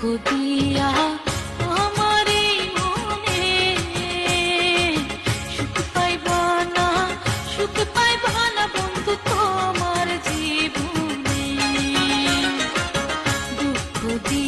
দিয়া আমার এই মনে সুখ পাইবা না, সুখ পাইবা না বন্ধু তোমার জীবনে। দুঃখ দিয়া